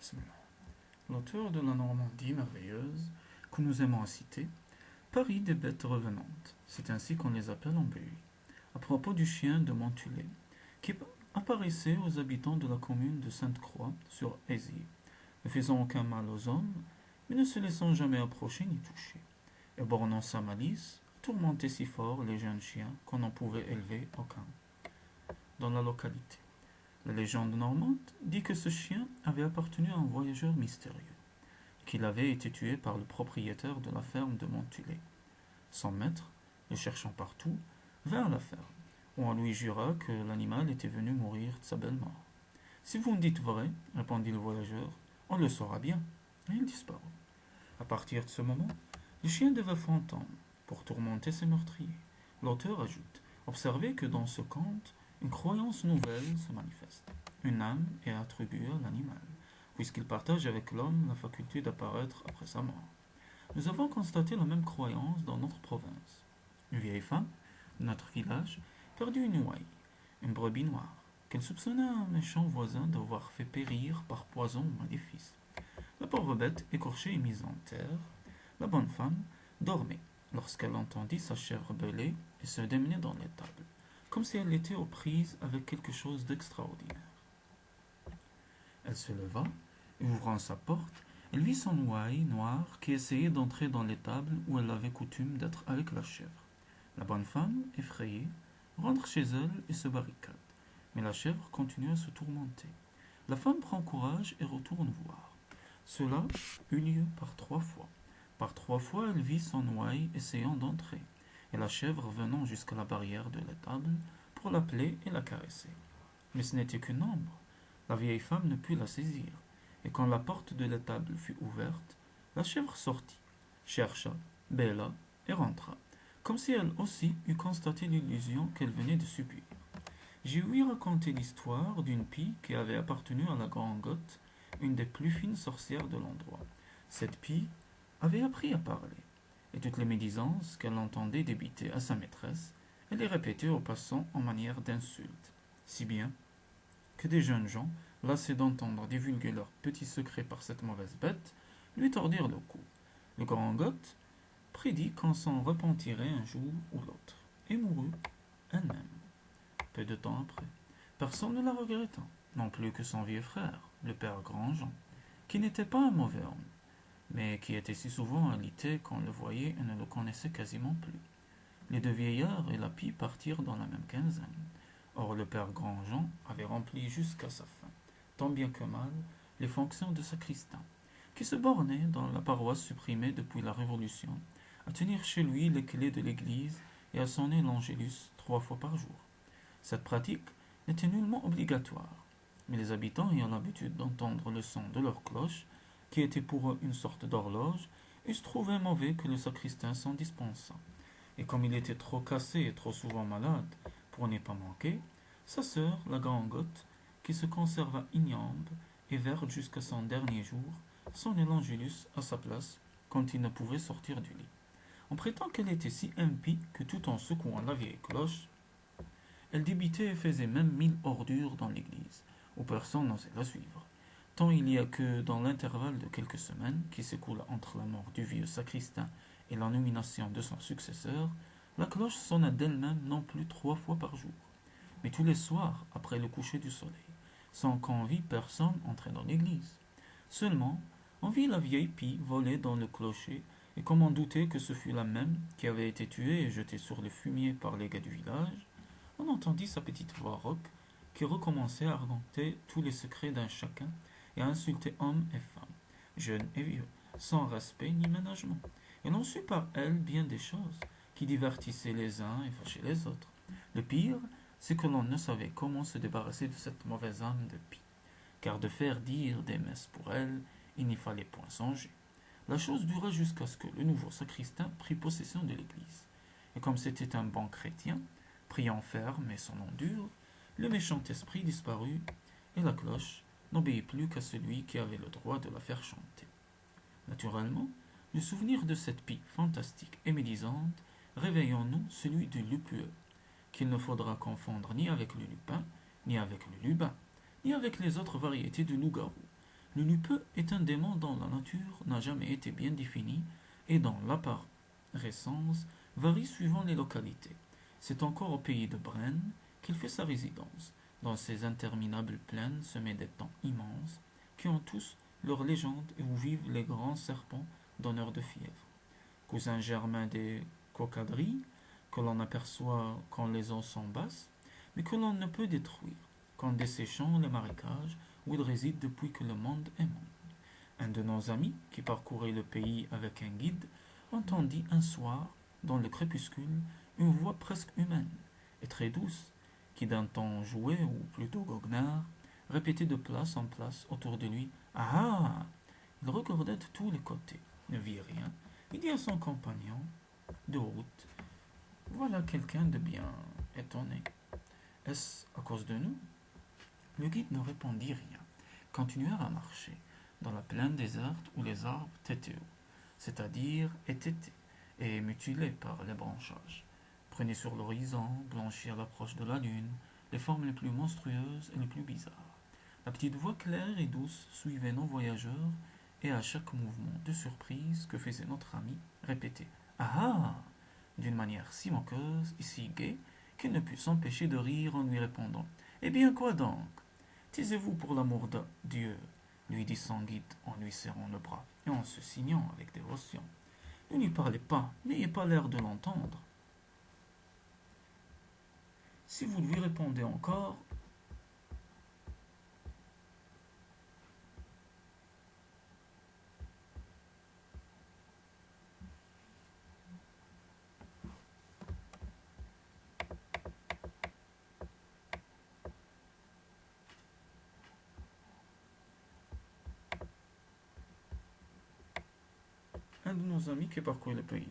Bismillah. L'auteur de la Normandie merveilleuse, que nous aimons à citer, parie des bêtes revenantes, c'est ainsi qu'on les appelle en pays, à propos du chien de Montulé, qui apparaissait aux habitants de la commune de Sainte-Croix sur Aisier, ne faisant aucun mal aux hommes, mais ne se laissant jamais approcher ni toucher, et bornant sa malice, tourmentait si fort les jeunes chiens qu'on n'en pouvait élever aucun dans la localité. La légende normande dit que ce chien avait appartenu à un voyageur mystérieux, qu'il avait été tué par le propriétaire de la ferme de Montulé. Son maître, le cherchant partout, vint à la ferme, où on lui jura que l'animal était venu mourir de sa belle mort. Si vous me dites vrai, répondit le voyageur, on le saura bien. Et il disparut. À partir de ce moment, le chien devint fantôme pour tourmenter ses meurtriers. L'auteur ajoute, observez que dans ce conte, une croyance nouvelle se manifeste. Une âme est attribuée à l'animal, puisqu'il partage avec l'homme la faculté d'apparaître après sa mort. Nous avons constaté la même croyance dans notre province. Une vieille femme, de notre village, perdit une ouaille, une brebis noire, qu'elle soupçonna un méchant voisin d'avoir fait périr par poison ou maléfice. La pauvre bête, écorchée et mise en terre, la bonne femme dormait lorsqu'elle entendit sa chèvre bêler et se démener dans l'étable, comme si elle était aux prises avec quelque chose d'extraordinaire. Elle se leva et, ouvrant sa porte, elle vit son ouaille noire qui essayait d'entrer dans l'étable où elle avait coutume d'être avec la chèvre. La bonne femme, effrayée, rentre chez elle et se barricade, mais la chèvre continue à se tourmenter. La femme prend courage et retourne voir. Cela eut lieu par 3 fois. Par 3 fois, elle vit son ouaille essayant d'entrer, et la chèvre venant jusqu'à la barrière de l'étable pour l'appeler et la caresser. Mais ce n'était qu'une ombre. La vieille femme ne put la saisir, et quand la porte de l'étable fut ouverte, la chèvre sortit, chercha, bêla et rentra, comme si elle aussi eût constaté l'illusion qu'elle venait de subir. J'ai ouï raconter l'histoire d'une pie qui avait appartenu à la Grand-Gotte, une des plus fines sorcières de l'endroit. Cette pie avait appris à parler, et toutes les médisances qu'elle entendait débiter à sa maîtresse, elle les répétait aux passants en manière d'insulte, si bien que des jeunes gens, lassés d'entendre divulguer leurs petits secrets par cette mauvaise bête, lui tordirent le cou. Le grand Goth prédit qu'on s'en repentirait un jour ou l'autre, et mourut elle-même, peu de temps après, personne ne la regrettant, non plus que son vieux frère, le père Grandjean, qui n'était pas un mauvais homme, mais qui était si souvent alité qu'on le voyait et ne le connaissait quasiment plus. Les deux vieillards et la pie partirent dans la même quinzaine. Or le père Grandjean avait rempli jusqu'à sa fin, tant bien que mal, les fonctions de sacristain, qui se bornait, dans la paroisse supprimée depuis la Révolution, à tenir chez lui les clés de l'église et à sonner l'Angélus 3 fois par jour. Cette pratique n'était nullement obligatoire, mais les habitants ayant l'habitude d'entendre le son de leur cloche, qui était pour eux une sorte d'horloge, eussent trouvé mauvais que le sacristain s'en dispensât. Et comme il était trop cassé et trop souvent malade pour n'y pas manquer, sa sœur, la Grand-Gotte, qui se conserva ignambe et verte jusqu'à son dernier jour, sonnait l'Angélus à sa place quand il ne pouvait sortir du lit. On prétend qu'elle était si impie que tout en secouant la vieille cloche, elle débitait et faisait même 1000 ordures dans l'église, où personne n'osait la suivre. Tant il y a que dans l'intervalle de quelques semaines qui s'écoula entre la mort du vieux sacristain et la nomination de son successeur, la cloche sonna d'elle-même non plus 3 fois par jour, mais tous les soirs après le coucher du soleil, sans qu'on vît personne entrer dans l'église. Seulement, on vit la vieille pie voler dans le clocher, et comme on doutait que ce fût la même qui avait été tuée et jetée sur le fumier par les gars du village, on entendit sa petite voix rauque qui recommençait à raconter tous les secrets d'un chacun et à insulter hommes et femmes, jeunes et vieux, sans respect ni ménagement. Et l'on sut par elle bien des choses qui divertissaient les uns et fâchaient les autres. Le pire, c'est que l'on ne savait comment se débarrasser de cette mauvaise âme de pie, car de faire dire des messes pour elle, il n'y fallait point songer. La chose dura jusqu'à ce que le nouveau sacristain prit possession de l'église. Et comme c'était un bon chrétien, priant ferme et son nom dur, le méchant esprit disparut, et la cloche n'obéit plus qu'à celui qui avait le droit de la faire chanter. Naturellement, le souvenir de cette pie fantastique et médisante réveille en nous celui du lupueux, qu'il ne faudra confondre ni avec le lupin, ni avec le lubin, ni avec les autres variétés du loup-garou, Le lupeux est un démon dont la nature n'a jamais été bien définie et dont l'apparaissance varie suivant les localités. C'est encore au pays de Brenne qu'il fait sa résidence, dans ces interminables plaines semées d'étangs immenses, qui ont tous leur légende et où vivent les grands serpents donneurs de fièvre. Cousin germain des cocadrilles, que l'on aperçoit quand les eaux sont basses, mais que l'on ne peut détruire qu'en desséchant les marécages où ils résident depuis que le monde est monde. Un de nos amis, qui parcourait le pays avec un guide, entendit un soir, dans le crépuscule, une voix presque humaine et très douce, qui d'un ton joué, ou plutôt goguenard, répétait de place en place autour de lui: Ah ah. Il regardait de tous les côtés, ne vit rien, et dit à son compagnon de route: Voilà quelqu'un de bien étonné. Est-ce à cause de nous? Le guide ne répondit rien, continuèrent à marcher, dans la plaine déserte où les arbres tétéo, c'est-à-dire étaient et mutilés par les branchages, prenaient sur l'horizon, blanchis à l'approche de la lune, les formes les plus monstrueuses et les plus bizarres. La petite voix claire et douce suivait nos voyageurs, et à chaque mouvement de surprise que faisait notre ami, répétait: Ah ah, d'une manière si moqueuse et si gaie qu'il ne put s'empêcher de rire en lui répondant: Eh bien, quoi donc? Taisez-vous pour l'amour de Dieu, lui dit son guide en lui serrant le bras et en se signant avec dévotion. Ne lui parlez pas, n'ayez pas l'air de l'entendre. Si vous lui répondez encore, un de nos amis qui parcourt le pays.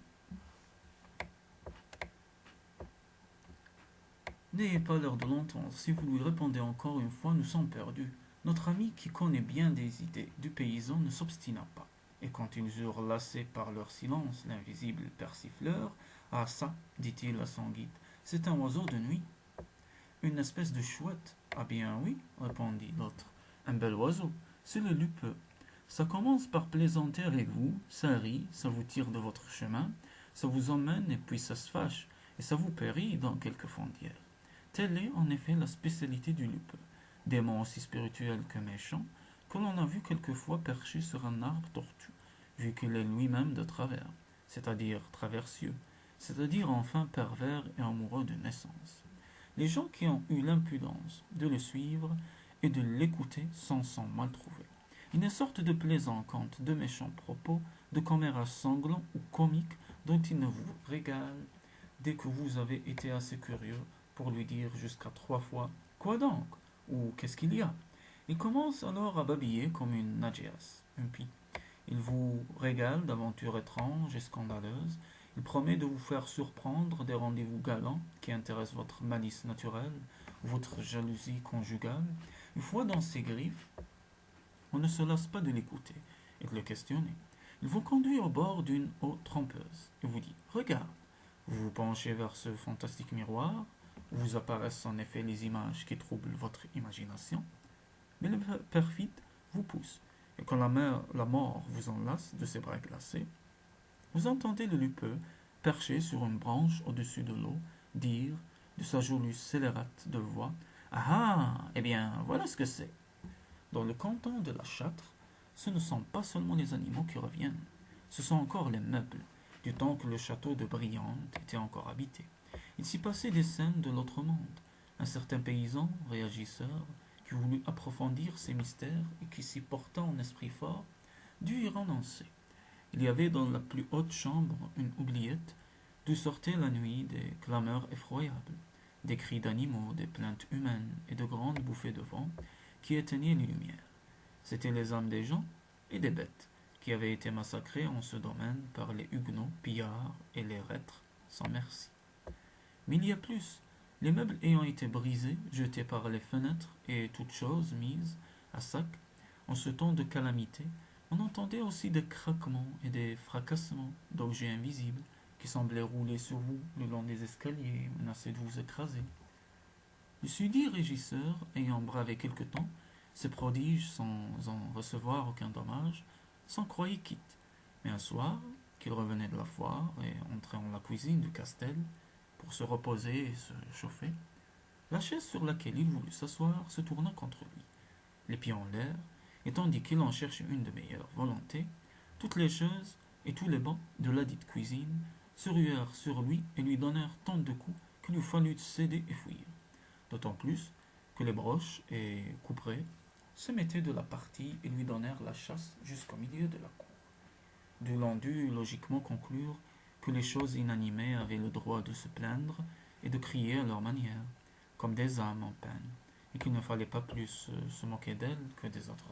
N'ayez pas l'air de l'entendre. Si vous lui répondez encore une fois, nous sommes perdus. Notre ami, qui connaît bien des idées du paysan, ne s'obstina pas. Et quand ils eurent lassé par leur silence l'invisible persifleur: Ah ça, dit-il à son guide, c'est un oiseau de nuit. Une espèce de chouette. Ah bien oui, répondit l'autre. Un bel oiseau, c'est le lupeux. Ça commence par plaisanter avec vous, ça rit, ça vous tire de votre chemin, ça vous emmène et puis ça se fâche, et ça vous périt dans quelques fondières. Telle est en effet la spécialité du lupeux, démon aussi spirituel que méchant, que l'on a vu quelquefois perché sur un arbre tortu, vu qu'il est lui-même de travers, c'est-à-dire traversieux, c'est-à-dire enfin pervers et amoureux de naissance. Les gens qui ont eu l'impudence de le suivre et de l'écouter s'en sont mal trouvés. Une sorte de plaisant conte de méchants propos, de commérages sanglants ou comiques dont il ne vous régale dès que vous avez été assez curieux pour lui dire jusqu'à 3 fois: Quoi donc? Ou qu'est-ce qu'il y a? Il commence alors à babiller comme une Nagias, une pie. Il vous régale d'aventures étranges et scandaleuses. Il promet de vous faire surprendre des rendez-vous galants qui intéressent votre malice naturelle ou votre jalousie conjugale. Une fois dans ses griffes, on ne se lasse pas de l'écouter et de le questionner. Il vous conduit au bord d'une eau trompeuse et vous dit: Regarde. Vous vous penchez vers ce fantastique miroir, où vous apparaissent en effet les images qui troublent votre imagination, mais le perfide vous pousse, et quand la mort vous enlace de ses bras glacés, vous entendez le lupeux, perché sur une branche au-dessus de l'eau, dire, de sa jolie scélérate de voix: Ah ah, eh bien, voilà ce que c'est. Dans le canton de la Châtre, ce ne sont pas seulement les animaux qui reviennent, ce sont encore les meubles, du temps que le château de Briande était encore habité. Il s'y passait des scènes de l'autre monde. Un certain paysan, réagisseur, qui voulut approfondir ces mystères et qui s'y porta en esprit fort, dut y renoncer. Il y avait dans la plus haute chambre une oubliette, d'où sortaient la nuit des clameurs effroyables, des cris d'animaux, des plaintes humaines et de grandes bouffées de vent qui éteignaient les lumières. C'étaient les âmes des gens et des bêtes qui avaient été massacrés en ce domaine par les huguenots, pillards et les reîtres sans merci. Mais il y a plus. Les meubles ayant été brisés, jetés par les fenêtres et toutes choses mises à sac, en ce temps de calamité, on entendait aussi des craquements et des fracassements d'objets invisibles qui semblaient rouler sur vous le long des escaliers, menacés de vous écraser. Le susdit régisseur, ayant bravé quelque temps, se prodige sans en recevoir aucun dommage, s'en croyait quitte. Mais un soir, qu'il revenait de la foire et entrait en la cuisine du Castel pour se reposer et se chauffer, la chaise sur laquelle il voulut s'asseoir se tourna contre lui, les pieds en l'air, et tandis qu'il en cherchait une de meilleure volonté, toutes les chaises et tous les bancs de ladite cuisine se ruèrent sur lui et lui donnèrent tant de coups qu'il eût fallu céder et fuir. D'autant plus que les broches et couperets se mettaient de la partie et lui donnèrent la chasse jusqu'au milieu de la cour. D'où l'on dut logiquement conclure que les choses inanimées avaient le droit de se plaindre et de crier à leur manière, comme des âmes en peine, et qu'il ne fallait pas plus se moquer d'elles que des autres